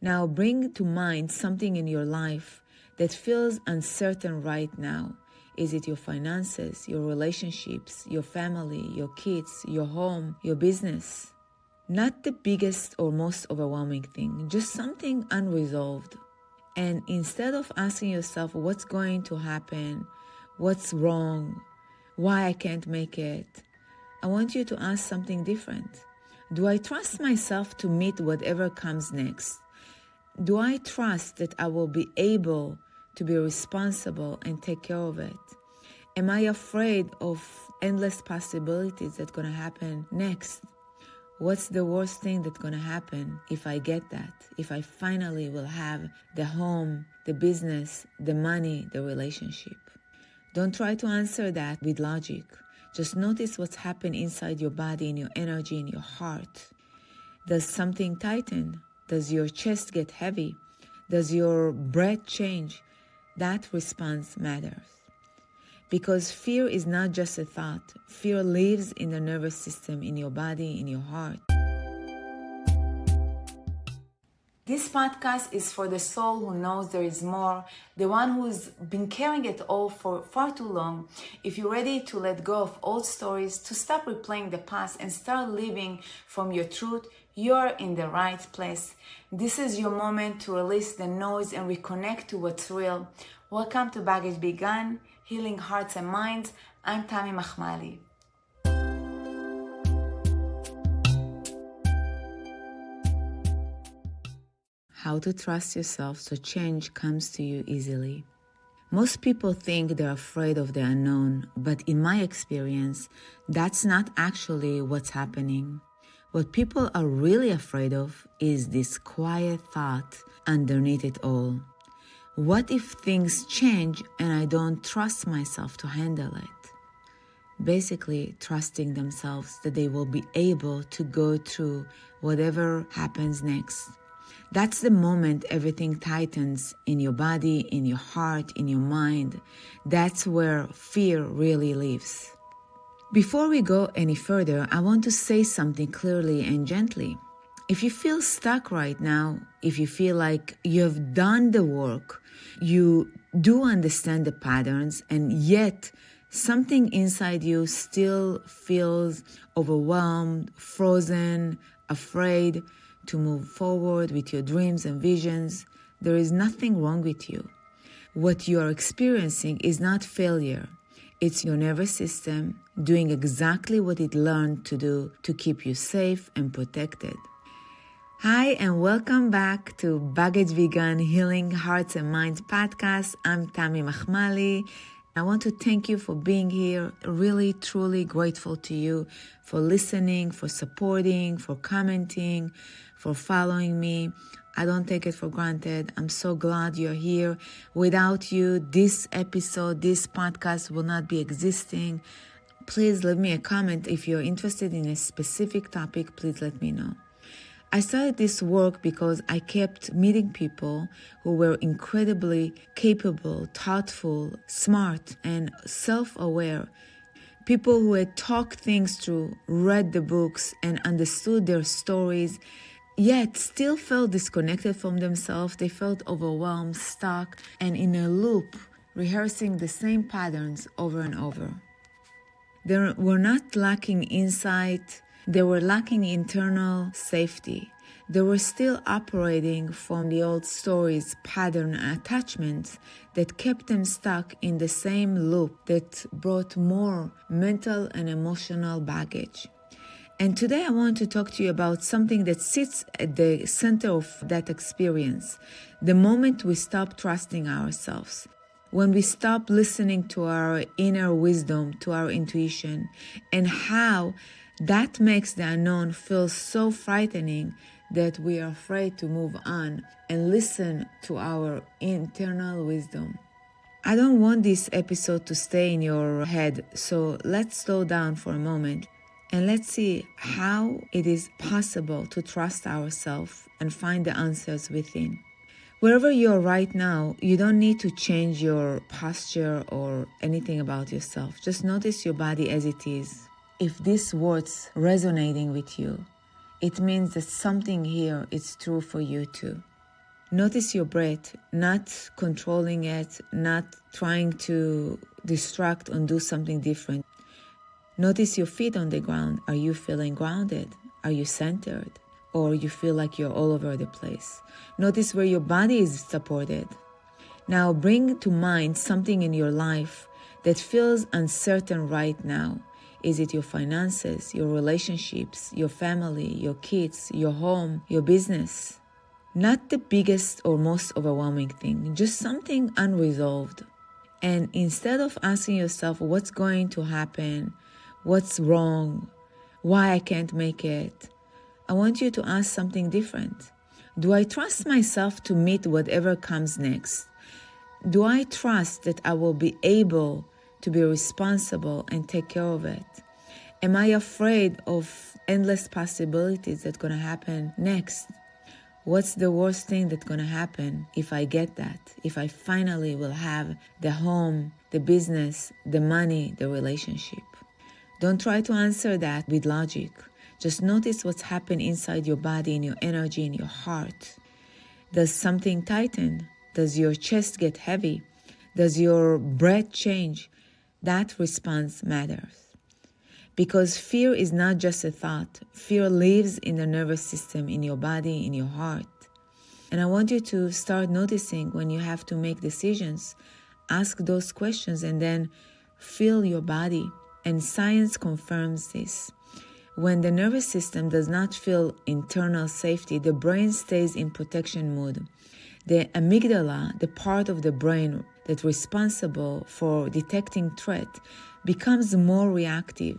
Now bring to mind something in your life that feels uncertain right now. Is it your finances, your relationships, your family, your kids, your home, your business? Not the biggest or most overwhelming thing, just something unresolved. And instead of asking yourself what's going to happen, what's wrong, why I can't make it, I want you to ask something different. Do I trust myself to meet whatever comes next? Do I trust that I will be able to be responsible and take care of it? Am I afraid of endless possibilities that's going to happen next? What's the worst thing that's going to happen if I get that? If I finally will have the home, the business, the money, the relationship? Don't try to answer that with logic. Just notice what's happened inside your body, in your energy, in your heart. Does something tighten? Does your chest get heavy? Does your breath change? That response matters. Because fear is not just a thought. Fear lives in the nervous system, in your body, in your heart. This podcast is for the soul who knows there is more, the one who's been carrying it all for far too long. If you're ready to let go of old stories, to stop replaying the past and start living from your truth, you're in the right place. This is your moment to release the noise and reconnect to what's real. Welcome to Baggage Begun, Healing Hearts and Minds. I'm Tammy Machmali. How to trust yourself so change comes to you easily. Most people think they're afraid of the unknown, but in my experience, that's not actually what's happening. What people are really afraid of is this quiet thought underneath it all. What if things change and I don't trust myself to handle it? Basically, trusting themselves that they will be able to go through whatever happens next. That's the moment everything tightens in your body, in your heart, in your mind. That's where fear really lives. Before we go any further, I want to say something clearly and gently. If you feel stuck right now, if you feel like you've done the work, you do understand the patterns, and yet something inside you still feels overwhelmed, frozen, afraid to move forward with your dreams and visions, there is nothing wrong with you. What you are experiencing is not failure. It's your nervous system doing exactly what it learned to do to keep you safe and protected. Hi, and welcome back to Baggage Begun, Healing Hearts and Minds podcast. I'm Tammy Machmali. I want to thank you for being here. Really, truly grateful to you for listening, for supporting, for commenting, for following me. I don't take it for granted. I'm so glad you're here. Without you, this episode, this podcast will not be existing. Please leave me a comment. If you're interested in a specific topic, please let me know. I started this work because I kept meeting people who were incredibly capable, thoughtful, smart, and self-aware. People who had talked things through, read the books, and understood their stories, yet still felt disconnected from themselves. They felt overwhelmed, stuck, and in a loop, rehearsing the same patterns over and over. They were not lacking insight. They were lacking internal safety. They were still operating from the old stories, pattern, and attachments that kept them stuck in the same loop that brought more mental and emotional baggage. And today I want to talk to you about something that sits at the center of that experience. The moment we stop trusting ourselves. When we stop listening to our inner wisdom, to our intuition, and how that makes the unknown feel so frightening that we are afraid to move on and listen to our internal wisdom. I don't want this episode to stay in your head, so let's slow down for a moment and let's see how it is possible to trust ourselves and find the answers within. Wherever you are right now, you don't need to change your posture or anything about yourself. Just notice your body as it is. If this word's resonating with you, it means that something here is true for you too. Notice your breath, not controlling it, not trying to distract and do something different. Notice your feet on the ground. Are you feeling grounded? Are you centered? Or you feel like you're all over the place? Notice where your body is supported. Now bring to mind something in your life that feels uncertain right now. Is it your finances, your relationships, your family, your kids, your home, your business? Not the biggest or most overwhelming thing, just something unresolved. And instead of asking yourself what's going to happen, what's wrong, why I can't make it, I want you to ask something different. Do I trust myself to meet whatever comes next? Do I trust that I will be able to be responsible and take care of it? Am I afraid of endless possibilities that's going to happen next? What's the worst thing that's going to happen if I get that? If I finally will have the home, the business, the money, the relationship? Don't try to answer that with logic. Just notice what's happened inside your body, in your energy, in your heart. Does something tighten? Does your chest get heavy? Does your breath change? That response matters. Because fear is not just a thought. Fear lives in the nervous system, in your body, in your heart. And I want you to start noticing when you have to make decisions. Ask those questions and then feel your body. And science confirms this. When the nervous system does not feel internal safety, the brain stays in protection mode. The amygdala, the part of the brain that's responsible for detecting threat, becomes more reactive.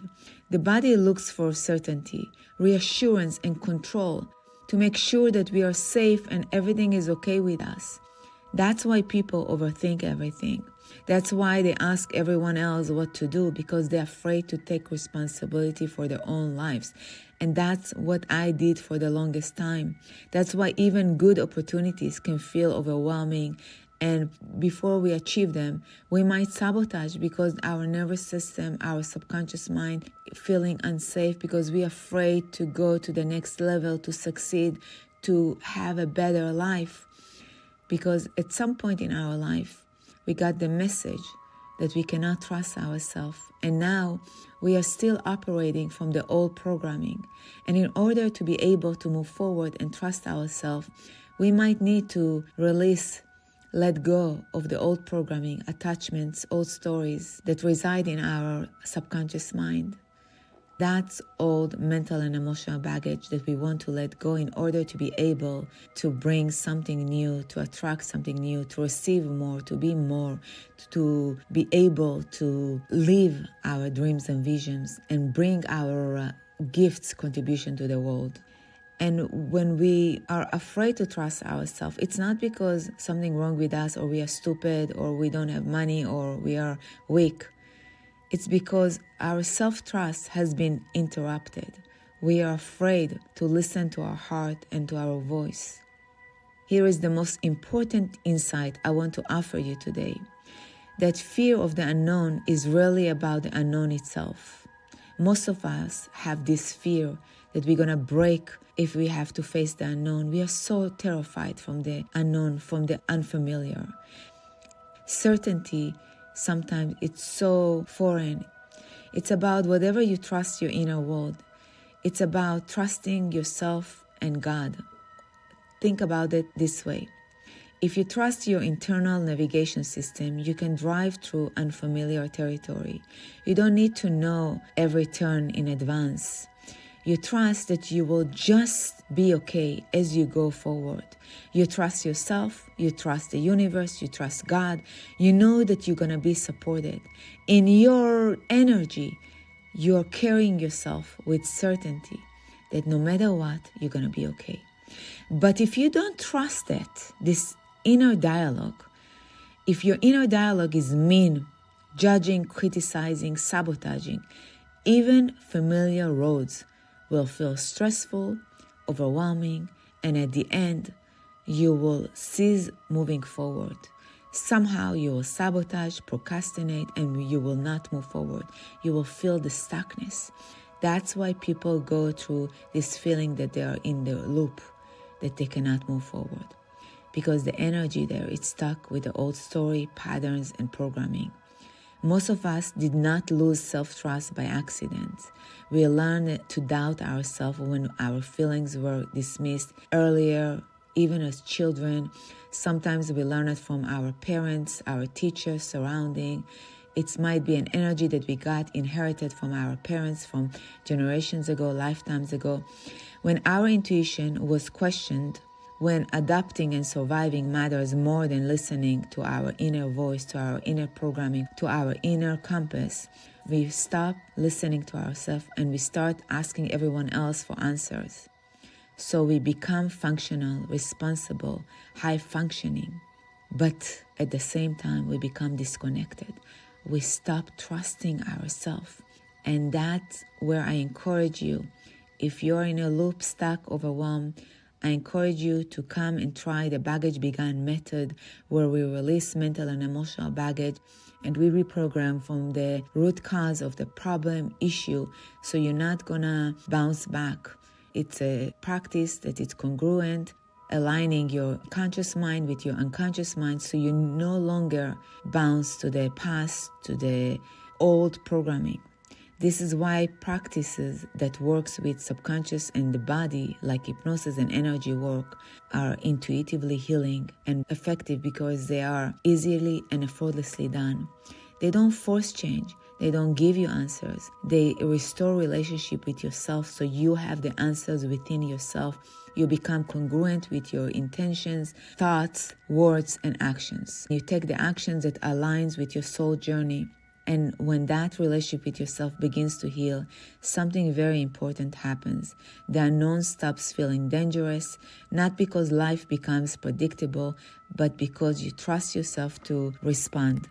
The body looks for certainty, reassurance, and control to make sure that we are safe and everything is okay with us. That's why people overthink everything. That's why they ask everyone else what to do, because they're afraid to take responsibility for their own lives. And that's what I did for the longest time. That's why even good opportunities can feel overwhelming. And before we achieve them, we might sabotage because our nervous system, our subconscious mind, feeling unsafe because we're afraid to go to the next level, to succeed, to have a better life. Because at some point in our life, we got the message that we cannot trust ourselves. And now we are still operating from the old programming. And in order to be able to move forward and trust ourselves, we might need to let go of the old programming, attachments, old stories that reside in our subconscious mind. That's old mental and emotional baggage that we want to let go in order to be able to bring something new, to attract something new, to receive more, to be more, to be able to live our dreams and visions and bring our gifts, contribution to the world. And when we are afraid to trust ourselves, it's not because something wrong with us or we are stupid or we don't have money or we are weak. It's because our self-trust has been interrupted. We are afraid to listen to our heart and to our voice. Here is the most important insight I want to offer you today. That fear of the unknown is really about the unknown itself. Most of us have this fear that we're going to break if we have to face the unknown. We are so terrified from the unknown, from the unfamiliar. Certainty, sometimes it's so foreign. It's about whatever you trust your inner world. It's about trusting yourself and God. Think about it this way. If you trust your internal navigation system, you can drive through unfamiliar territory. You don't need to know every turn in advance. You trust that you will just be okay as you go forward. You trust yourself, you trust the universe, you trust God. You know that you're going to be supported. In your energy, you're carrying yourself with certainty that no matter what, you're going to be okay. But if you don't trust that, this inner dialogue, if your inner dialogue is mean, judging, criticizing, sabotaging, even familiar roads will feel stressful, overwhelming, and at the end, you will cease moving forward. Somehow you will sabotage, procrastinate, and you will not move forward. You will feel the stuckness. That's why people go through this feeling that they are in the loop, that they cannot move forward. because the energy there is stuck with the old story, patterns, and programming. Most of us did not lose self-trust by accident. We learned to doubt ourselves when our feelings were dismissed earlier, even as children. Sometimes we learn it from our parents, our teachers, surrounding. It might be an energy that we got inherited from our parents from generations ago, lifetimes ago. When our intuition was questioned, when adapting and surviving matters more than listening to our inner voice, to our inner programming, to our inner compass, we stop listening to ourselves and we start asking everyone else for answers. So we become functional, responsible, high functioning, but at the same time we become disconnected. We stop trusting ourselves. And that's where I encourage you, if you're in a loop, stuck, overwhelmed, I encourage you to come and try the Baggage Began method, where we release mental and emotional baggage and we reprogram from the root cause of the problem, issue, so you're not gonna bounce back. It's a practice that is congruent, aligning your conscious mind with your unconscious mind, so you no longer bounce to the past, to the old programming. This is why practices that works with subconscious and the body, like hypnosis and energy work, are intuitively healing and effective because they are easily and effortlessly done. They don't force change. They don't give you answers. They restore relationship with yourself, so you have the answers within yourself. You become congruent with your intentions, thoughts, words, and actions. You take the actions that aligns with your soul journey. And when that relationship with yourself begins to heal, something very important happens. The unknown stops feeling dangerous, not because life becomes predictable, but because you trust yourself to respond.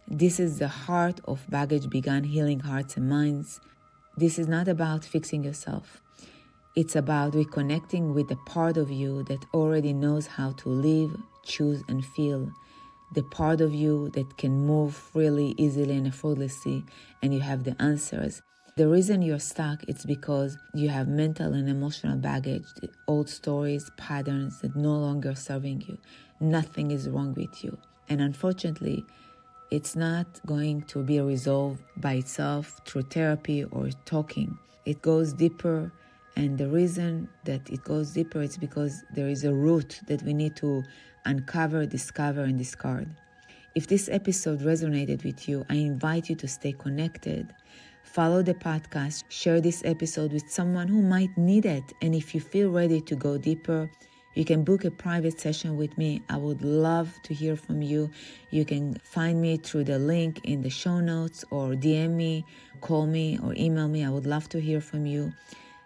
This is the heart of Baggage Began Healing Hearts and Minds. This is not about fixing yourself. It's about reconnecting with the part of you that already knows how to live, choose, and feel. The part of you that can move freely, easily, and effortlessly, and you have the answers. The reason you're stuck, it's because you have mental and emotional baggage, old stories, patterns that no longer are serving you. Nothing is wrong with you. And unfortunately, it's not going to be resolved by itself through therapy or talking. It goes deeper, and the reason that it goes deeper is because there is a root that we need to uncover, discover, and discard. If this episode resonated with you, I invite you to stay connected. Follow the podcast, share this episode with someone who might need it. And if you feel ready to go deeper, you can book a private session with me. I would love to hear from you. You can find me through the link in the show notes, or DM me, call me, or email me. I would love to hear from you.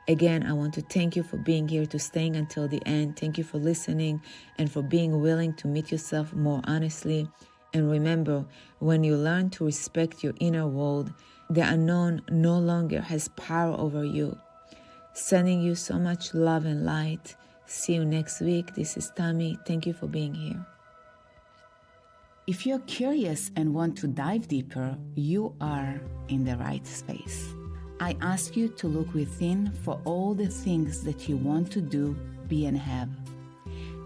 Again, I want to thank you for being here, to staying until the end. Thank you for listening and for being willing to meet yourself more honestly. And remember, when you learn to respect your inner world, the unknown no longer has power over you. Sending you so much love and light. See you next week. This is Tammy. Thank you for being here. If you're curious and want to dive deeper, you are in the right space. I ask you to look within for all the things that you want to do, be, and have.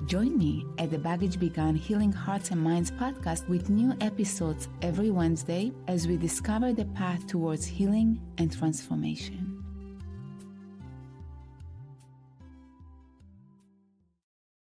Join me at the Baggage Began Healing Hearts and Minds podcast with new episodes every Wednesday as we discover the path towards healing and transformation.